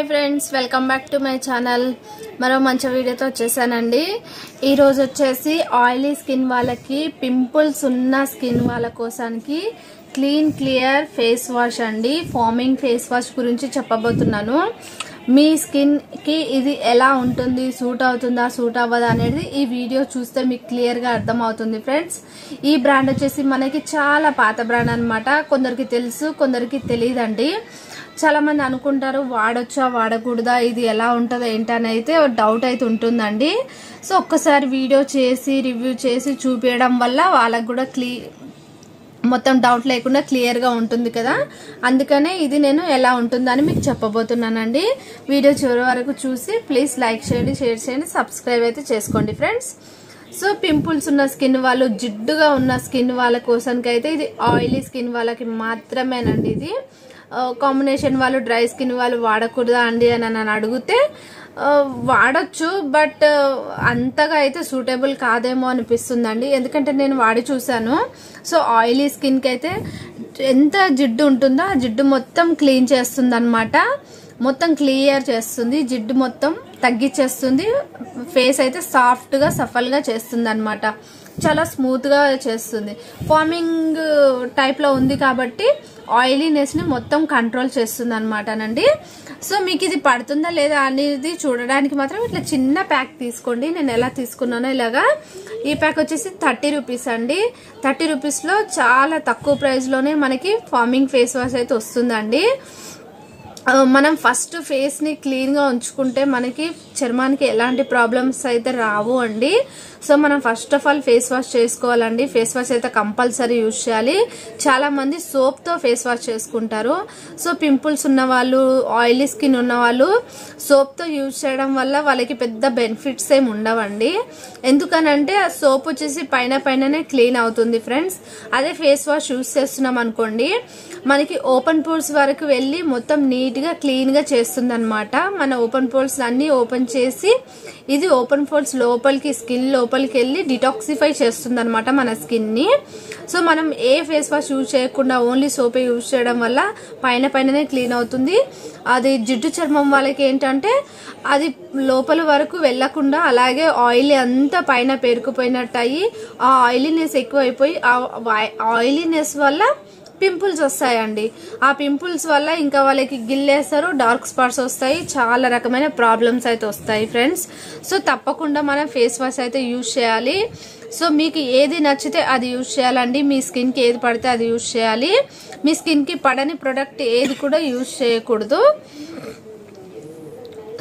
Hi friends, welcome back to my channel. మరో మంచి వీడియోతో వచ్చేసానండి. ఈరోజు వచ్చేసి ఆయిలీ స్కిన్ వాళ్ళకి, పింపుల్స్ ఉన్న స్కిన్ వాళ్ళ కోసానికి క్లీన్ క్లియర్ ఫేస్ వాష్ అండి. ఫార్మింగ్ ఫేస్ వాష్ గురించి చెప్పబోతున్నాను. మీ స్కిన్ కి ఇది ఎలా ఉంటుంది, సూట్ అవుతుందా సూట్ అవ్వదా అనేది ఈ వీడియో చూస్తే మీకు క్లియర్ గా అర్థం అవుతుంది ఫ్రెండ్స్. ఈ బ్రాండ్ వచ్చేసి మనకి చాలా పాత బ్రాండ్ అన్నమాట. కొందరికి తెలుసు, కొందరికి తెలియదండి. చాలా మంది అనుకుంటారు వాడొచ్చా వాడకూడదా, ఇది ఎలా ఉంటుందో ఏంటని అయితే డౌట్ అయితే ఉంటుందండి. సో ఒక్కసారి వీడియో చేసి రివ్యూ చేసి చూపించడం వల్ల వాళ్ళకు కూడా మొత్తం డౌట్ లేకుండా క్లియర్ గా ఉంటుంది కదా. అందుకనే ఇది నేను ఎలా ఉంటుందని మీకు చెప్పబోతున్నానండి. వీడియో చివరి వరకు చూసి ప్లీజ్ లైక్ చేయండి, షేర్ చేయండి, సబ్స్క్రైబ్ అయితే చేసుకోండి ఫ్రెండ్స్. సో పింపుల్స్ ఉన్న స్కిన్ వాళ్ళు, జిడ్డుగా ఉన్న స్కిన్ వాళ్ళ కోసానికి అయితే ఇది ఆయిలీ స్కిన్ వాళ్ళకి మాత్రమేనండి. ఇది కాంబినేషన్ వాళ్ళు, డ్రై స్కిన్ వాళ్ళు వాడకూడదా అండి అని నన్ను అడిగితే వాడచ్చు, బట్ అంతగా అయితే సూటబుల్ కాదేమో అనిపిస్తుందండి. ఎందుకంటే నేను వాడి చూసాను. సో ఆయిలీ స్కిన్ కి అయితే ఎంత జిడ్డు ఉంటుందో ఆ జిడ్డు మొత్తం క్లీన్ చేస్తుంది అనమాట. మొత్తం క్లియర్ చేస్తుంది, జిడ్డు మొత్తం తగ్గించేస్తుంది, ఫేస్ అయితే సాఫ్ట్ గా సఫల్ గా చేస్తుంది అనమాట. చాలా స్మూత్ గా చేస్తుంది. ఫార్మింగ్ టైప్ లో ఉంది కాబట్టి ఆయిలీనెస్ ని మొత్తం కంట్రోల్ చేస్తుంది అనమాటనండి. సో మీకు ఇది పడుతుందా లేదా అనేది చూడడానికి మాత్రం ఇట్లా చిన్న ప్యాక్ తీసుకోండి. నేను ఎలా తీసుకున్నానో ఇలాగా. ఈ ప్యాక్ వచ్చేసి 30 రూపీస్ అండి. 30 రూపీస్ లో చాలా తక్కువ ప్రైస్ లోనే మనకి ఫార్మింగ్ ఫేస్ వాష్ అయితే వస్తుందండి. మనం ఫస్ట్ ఫేస్ ని క్లీన్ గా ఉంచుకుంటే మనకి చర్మానికి ఎలాంటి ప్రాబ్లమ్స్ అయితే రావు అండి. సో మనం first of all face wash చేసుకోవాలండి. ఫేస్ వాష్ అయితే కంపల్సరీ యూజ్ చేయాలి. చాలా మంది సోప్ తో ఫేస్ వాష్ చేసుకుంటారు. సో పింపుల్స్ ఉన్న వాళ్ళు, ఆయిలీ స్కిన్ ఉన్న వాళ్ళు సోప్ తో యూజ్ చేయడం వల్ల వాళ్ళకి పెద్ద బెనిఫిట్స్ ఏమి ఉండవండి. ఎందుకనంటే ఆ సోప్ వచ్చేసి పైననే క్లీన్ అవుతుంది ఫ్రెండ్స్. అదే ఫేస్ వాష్ యూజ్ చేస్తున్నాం అనుకోండి, మనకి ఓపెన్ పోర్స్ వరకు వెళ్ళి మొత్తం నీట్ గా క్లీన్ గా చేస్తుంది అనమాట. మన ఓపెన్ పోర్స్ అన్ని ఓపెన్ చేసి ఇది ఓపెన్ పోర్స్ లోపలికి, స్కిన్ లోపలికి వెళ్ళి డిటాక్సిఫై చేస్తుంది అనమాట మన స్కిన్ ని. సో మనం ఏ ఫేస్ వాష్ యూజ్ చేయకుండా ఓన్లీ సోపే యూజ్ చేయడం వల్ల పైననే క్లీన్ అవుతుంది. అది జిడ్డు చర్మం వాళ్ళకి ఏంటంటే అది లోపల వరకు వెళ్లకుండా అలాగే ఆయిల్ అంతా పైన పేరుకుపోయినట్టు అయ్యి ఆ ఆయిలీనెస్ ఎక్కువైపోయి ఆ ఆయిలీనెస్ వల్ల పింపుల్స్ వస్తాయండి. ఆ పింపుల్స్ వల్ల ఇంకా వాళ్ళకి గిల్లేస్తారు, డార్క్ స్పాట్స్ వస్తాయి, చాలా రకమైన ప్రాబ్లమ్స్ అయితే వస్తాయి ఫ్రెండ్స్. సో తప్పకుండా మనం ఫేస్ వాష్ అయితే యూజ్ చేయాలి. సో మీకు ఏది నచ్చితే అది యూజ్ చేయాలండి. మీ స్కిన్ కి ఏది పడితే అది యూజ్ చేయాలి. మీ స్కిన్ కి పడని ప్రొడక్ట్ ఏది కూడా యూజ్ చేయకూడదు.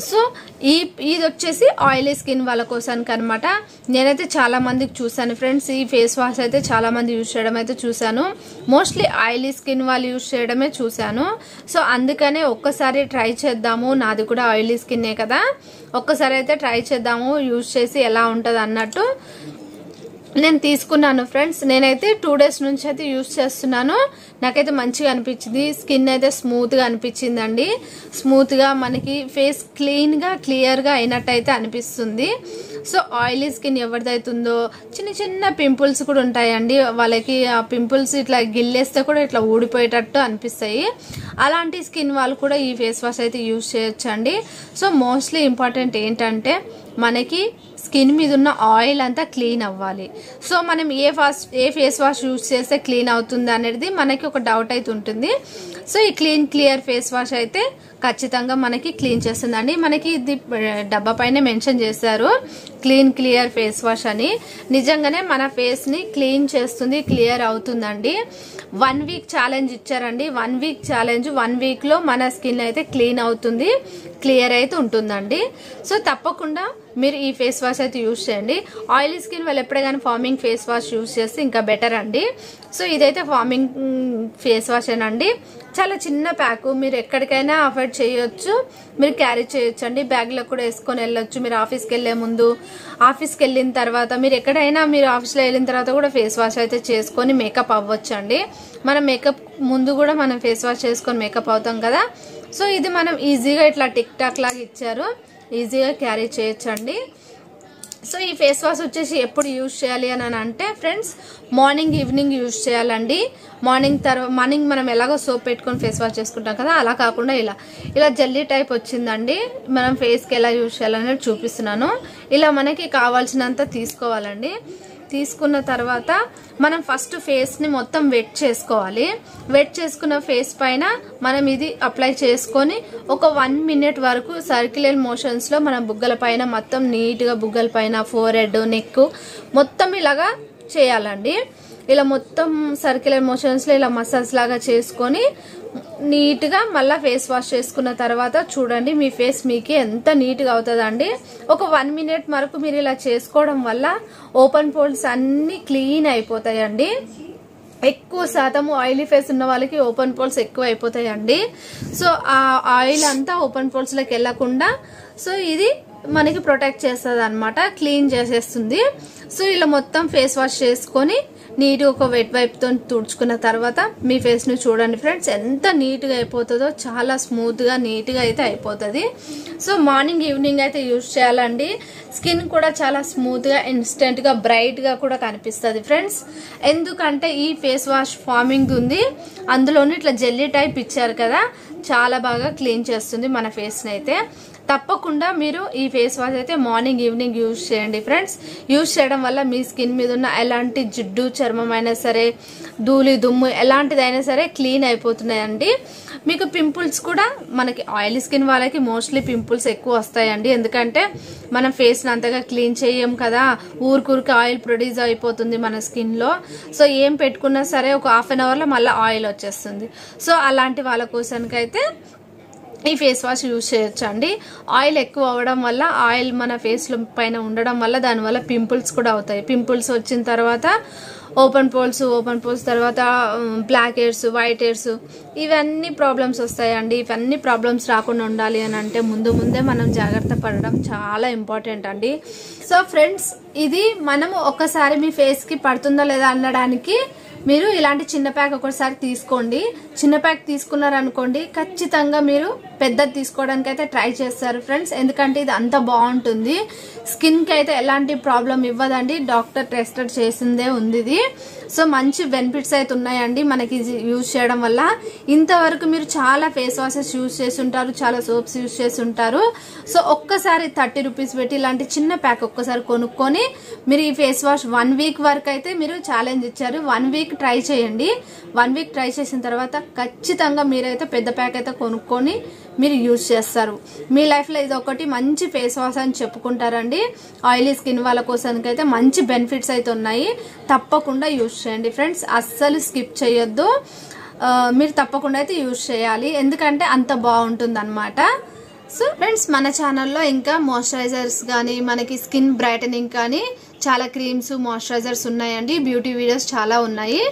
సో ఇది వచ్చేసి ఆయిలీ స్కిన్ వాళ్ళ కోసానికి అనమాట. నేనైతే చాలా మందికి చూసాను ఫ్రెండ్స్. ఈ ఫేస్ వాష్ అయితే చాలా మంది యూజ్ చేయడం అయితే చూసాను. మోస్ట్లీ ఆయిలీ స్కిన్ వాళ్ళు యూజ్ చేయడమే చూసాను. సో అందుకనే ఒక్కసారి ట్రై చేద్దాము, నాది కూడా ఆయిలీ స్కిన్నే కదా, ఒక్కసారి అయితే ట్రై చేద్దాము యూజ్ చేసి ఎలా ఉంటది అన్నట్టు నేను తీసుకున్నాను ఫ్రెండ్స్. నేనైతే 2 డేస్ నుంచి అయితే యూజ్ చేస్తున్నాను. నాకైతే మంచిగా అనిపించింది. స్కిన్ అయితే స్మూత్ గా అనిపించిందండి. స్మూత్ గా మనకి ఫేస్ క్లీన్ గా క్లియర్ గా అయినట్టయితే అనిపిస్తుంది. సో ఆయిలీ స్కిన్ ఎవరిదైతుందో చిన్న పింపుల్స్ కూడా ఉంటాయండి వాళ్ళకి. ఆ పింపుల్స్ ఇట్లా గిల్లేస్తే కూడా ఇట్లా ఊడిపోయేటట్టు అనిపిస్తాయి. అలాంటి స్కిన్ వాళ్ళు కూడా ఈ ఫేస్ వాష్ అయితే యూజ్ చేయొచ్చండి. సో మోస్ట్లీ ఇంపార్టెంట్ ఏంటంటే మనకి స్కిన్ మీద ఉన్న ఆయిల్ అంతా క్లీన్ అవ్వాలి. సో మనం ఏ ఫేస్ వాష్ యూజ్ చేస్తే క్లీన్ అవుతుంది అనేది మనకి ఒక డౌట్ అయితే ఉంటుంది. సో ఈ క్లీన్ క్లియర్ ఫేస్ వాష్ అయితే ఖచ్చితంగా మనకి క్లీన్ చేస్తుందండి. మనకి ఇది డబ్బా పైన మెన్షన్ చేశారు క్లీన్ క్లియర్ ఫేస్ వాష్ అని. నిజంగానే మన ఫేస్ ని క్లీన్ చేస్తుంది, క్లియర్ అవుతుందండి. 1 వీక్ ఛాలెంజ్ ఇచ్చారండి. 1 వీక్ ఛాలెంజ్, 1 వీక్ లో మన స్కిన్ అయితే క్లీన్ అవుతుంది, క్లియర్ అయితే ఉంటుందండి. సో తప్పకుండా మీరు ఈ ఫేస్ వాష్ అయితే యూజ్ చేయండి. ఆయిలీ స్కిన్ వాళ్ళు ఎప్పుడే కానీ ఫార్మింగ్ ఫేస్ వాష్ యూజ్ చేస్తే ఇంకా బెటర్ అండి. సో ఇదైతే ఫార్మింగ్ ఫేస్ వాష్ ఏనండి. చాలా చిన్న ప్యాక్, మీరు ఎక్కడికైనా అఫోర్డ్ చేయొచ్చు, మీరు క్యారీ చేయొచ్చు అండి. బ్యాగ్ లో కూడా వేసుకొని వెళ్ళొచ్చు. మీరు ఆఫీస్కి వెళ్లే ముందు, ఆఫీస్కి వెళ్ళిన తర్వాత, మీరు ఎక్కడైనా మీరు ఆఫీస్ లో వెళ్ళిన తర్వాత కూడా ఫేస్ వాష్ అయితే చేసుకొని మేకప్ అవ్వచ్చు అండి. మనం మేకప్ ముందు కూడా మనం ఫేస్ వాష్ చేసుకొని మేకప్ అవుతాం కదా. సో ఇది మనం ఈజీగా ఇట్లా టిక్ టాక్ లాగా ఇచ్చారు, ఈజీగా క్యారీ చేయొచ్చు అండి. సో ఈ ఫేస్ వాష్ వచ్చేసి ఎప్పుడు యూజ్ చేయాలి అని అంటే ఫ్రెండ్స్, మార్నింగ్ ఈవినింగ్ యూజ్ చేయాలండి. మార్నింగ్ మనం ఎలాగో సోప్ పెట్టుకొని ఫేస్ వాష్ చేసుకుంటాం కదా, అలా కాకుండా ఇలా జెల్లీ టైప్ వచ్చిందండి. మనం ఫేస్కి ఎలా యూజ్ చేయాలనేది చూపిస్తున్నాను. ఇలా మనకి కావాల్సినంత తీసుకోవాలండి. తీసుకున్న తర్వాత మనం ఫస్ట్ ఫేస్ని మొత్తం వెట్ చేసుకోవాలి. వెట్ చేసుకున్న ఫేస్ పైన మనం ఇది అప్లై చేసుకొని ఒక 1 minute వరకు సర్క్యులర్ మోషన్స్లో మన బుగ్గల పైన మొత్తం నీట్గా బుగ్గల పైన, ఫోర్ హెడ్, నెక్ మొత్తం ఇలాగా చేయాలండి. ఇలా మొత్తం సర్క్యులర్ మోషన్స్లో ఇలా మసాజ్ లాగా చేసుకొని నీట్గా మళ్ళీ ఫేస్ వాష్ చేసుకున్న తర్వాత చూడండి మీ ఫేస్ మీకే ఎంత నీట్గా అవుతుందండి. ఒక 1 minute వరకు మీరు ఇలా చేసుకోవడం వల్ల ఓపెన్ పోర్స్ అన్ని క్లీన్ అయిపోతాయండి. ఎక్కువ శాతం ఆయిలీ ఫేస్ ఉన్న వాళ్ళకి ఓపెన్ పోర్స్ ఎక్కువ అయిపోతాయండి. సో ఆ ఆయిల్ అంతా ఓపెన్ పోర్స్లోకి వెళ్ళకుండా సో ఇది మనకి ప్రొటెక్ట్ చేస్తుంది అనమాట, క్లీన్ చేసేస్తుంది. సో ఇలా మొత్తం ఫేస్ వాష్ చేసుకొని నీట్గా ఒక వెట్ వైప్తో తుడుచుకున్న తర్వాత మీ ఫేస్ని చూడండి ఫ్రెండ్స్ ఎంత నీట్గా అయిపోతుందో. చాలా స్మూత్గా నీట్గా అయితే అయిపోతుంది. సో మార్నింగ్ ఈవినింగ్ అయితే యూజ్ చేయాలండి. స్కిన్ కూడా చాలా స్మూత్గా, ఇన్స్టెంట్గా, బ్రైట్గా కూడా కనిపిస్తుంది ఫ్రెండ్స్. ఎందుకంటే ఈ ఫేస్ వాష్ ఫార్మింగ్ ఉంది, అందులోని ఇట్లా జెల్లీ టైప్ ఇచ్చారు కదా, చాలా బాగా క్లీన్ చేస్తుంది మన ఫేస్ని అయితే. తప్పకుండా మీరు ఈ ఫేస్ వాష్ అయితే మార్నింగ్ ఈవినింగ్ యూజ్ చేయండి ఫ్రెండ్స్. యూజ్ చేయడం వల్ల మీ స్కిన్ మీద ఉన్న ఎలాంటి జిడ్డు, చర్మం అయినా సరే, ధూళి, దుమ్ము ఎలాంటిదైనా సరే క్లీన్ అయిపోతున్నాయండి. మీకు పింపుల్స్ కూడా, మనకి ఆయిలీ స్కిన్ వాళ్ళకి మోస్ట్లీ పింపుల్స్ ఎక్కువ వస్తాయండి. ఎందుకంటే మనం ఫేస్ని అంతగా క్లీన్ చేయం కదా, ఊరికి ఆయిల్ ప్రొడ్యూస్ అయిపోతుంది మన స్కిన్లో. సో ఏం పెట్టుకున్నా సరే ఒక 1/2 hourలో మళ్ళీ ఆయిల్ వచ్చేస్తుంది. సో అలాంటి వాళ్ళ కోసానికైతే ఈ ఫేస్ వాష్ యూజ్ చేయొచ్చు అండి. ఆయిల్ ఎక్కువ అవ్వడం వల్ల, ఆయిల్ మన ఫేస్ పైన ఉండడం వల్ల దానివల్ల పింపుల్స్ కూడా అవుతాయి. పింపుల్స్ వచ్చిన తర్వాత ఓపెన్ పోల్స్ తర్వాత బ్లాక్ హెయిర్స్, వైట్ హెయిర్స్, ఇవన్నీ ప్రాబ్లమ్స్ వస్తాయండి. ఇవన్నీ ప్రాబ్లమ్స్ రాకుండా ఉండాలి అని అంటే ముందే మనం జాగ్రత్త పడడం చాలా ఇంపార్టెంట్ అండి. సో ఫ్రెండ్స్, ఇది మనము ఒక్కసారి మీ ఫేస్కి పడుతుందా లేదా అనడానికి మీరు ఇలాంటి చిన్న ప్యాక్ ఒకసారి తీసుకోండి. చిన్న ప్యాక్ తీసుకున్నారనుకోండి, ఖచ్చితంగా మీరు పెద్దది తీసుకోవడానికి అయితే ట్రై చేస్తారు ఫ్రెండ్స్. ఎందుకంటే ఇది అంత బాగుంటుంది, స్కిన్కి అయితే ఎలాంటి ప్రాబ్లం ఇవ్వదండి. డాక్టర్ టెస్టెడ్ చేసిందే ఉంది ఇది. సో మంచి బెనిఫిట్స్ అయితే ఉన్నాయండి మనకి యూజ్ చేయడం వల్ల. ఇంతవరకు మీరు చాలా ఫేస్ వాషెస్ యూజ్ చేసి ఉంటారు, చాలా సోప్స్ యూజ్ చేసి ఉంటారు. సో ఒక్కసారి 30 రూపీస్ పెట్టి ఇలాంటి చిన్న ప్యాక్ ఒక్కసారి కొనుక్కొని మీరు ఈ ఫేస్ వాష్ 1 week వరకు అయితే మీరు ఛాలెంజ్ ఇచ్చారు. 1 week ట్రై చేయండి. 1 week ట్రై చేసిన తర్వాత ఖచ్చితంగా మీరైతే పెద్ద ప్యాక్ అయితే కొనుక్కొని మీరు యూజ్ చేస్తారు. మీ లైఫ్లో ఇది ఒకటి మంచి ఫేస్ వాష్ అని చెప్పుకుంటారండి. ఆయిలీ స్కిన్ వాళ్ళ కోసానికి అయితే మంచి బెనిఫిట్స్ అయితే ఉన్నాయి. తప్పకుండా యూజ్ చేయండి ఫ్రెండ్స్, అస్సలు స్కిప్ చేయొద్దు. మీరు తప్పకుండా అయితే యూజ్ చేయాలి, ఎందుకంటే అంత బాగుంటుంది అనమాట. సో ఫ్రెండ్స్, మన ఛానల్లో ఇంకా మాయిశ్చరైజర్స్ కానీ, మనకి స్కిన్ బ్రైటనింగ్ కానీ చాలా క్రీమ్స్, మాయిశ్చరైజర్స్ ఉన్నాయండి. బ్యూటీ వీడియోస్ చాలా ఉన్నాయి.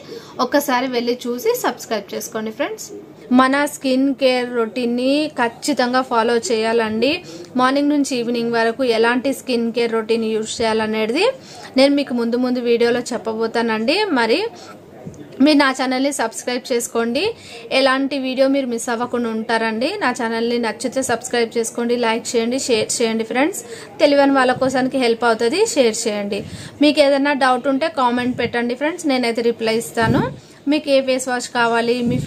ఒక్కసారి వెళ్ళి చూసి సబ్స్క్రైబ్ చేసుకోండి ఫ్రెండ్స్. మన స్కిన్ కేర్ రొటీన్ని ఖచ్చితంగా ఫాలో చేయాలండి. మార్నింగ్ నుంచి ఈవినింగ్ వరకు ఎలాంటి స్కిన్ కేర్ రొటీన్ యూజ్ చేయాలనేది నేను మీకు ముందు వీడియోలో చెప్పబోతానండి. మరి మీరు నా ఛానల్ని సబ్స్క్రైబ్ చేసుకోండి. ఎలాంటి వీడియో మీరు మిస్ అవ్వకుండా ఉంటారండి. నా ఛానల్ని నచ్చితే సబ్స్క్రైబ్ చేసుకోండి, లైక్ చేయండి, షేర్ చేయండి ఫ్రెండ్స్. తెలియని వాళ్ళ కోసానికి హెల్ప్ అవుతుంది, షేర్ చేయండి. మీకు ఏదైనా డౌట్ ఉంటే కామెంట్ పెట్టండి ఫ్రెండ్స్, నేనైతే రిప్లై ఇస్తాను. మీకు ఏ ఫేస్ వాష్ కావాలి, మీ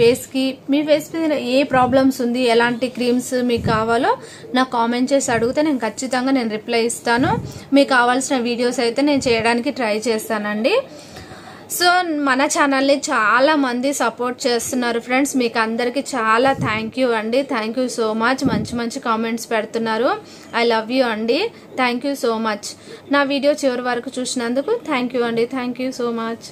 ఫేస్ మీద ఏ ప్రాబ్లమ్స్ ఉంది, ఎలాంటి క్రీమ్స్ మీకు కావాలో నాకు కామెంట్ చేసి అడిగితే నేను ఖచ్చితంగా రిప్లై ఇస్తాను. మీకు కావాల్సిన వీడియోస్ అయితే నేను చేయడానికి ట్రై చేస్తానండి. సో మన ఛానల్ని చాలా మంది సపోర్ట్ చేస్తున్నారు ఫ్రెండ్స్. మీకు అందరికీ చాలా థ్యాంక్ యూ అండి. Thank you so much. మంచి కామెంట్స్ పెడుతున్నారు. ఐ లవ్ యూ అండి. Thank you so much. నా వీడియో చివరి వరకు చూసినందుకు థ్యాంక్ యూ అండి. Thank you so much.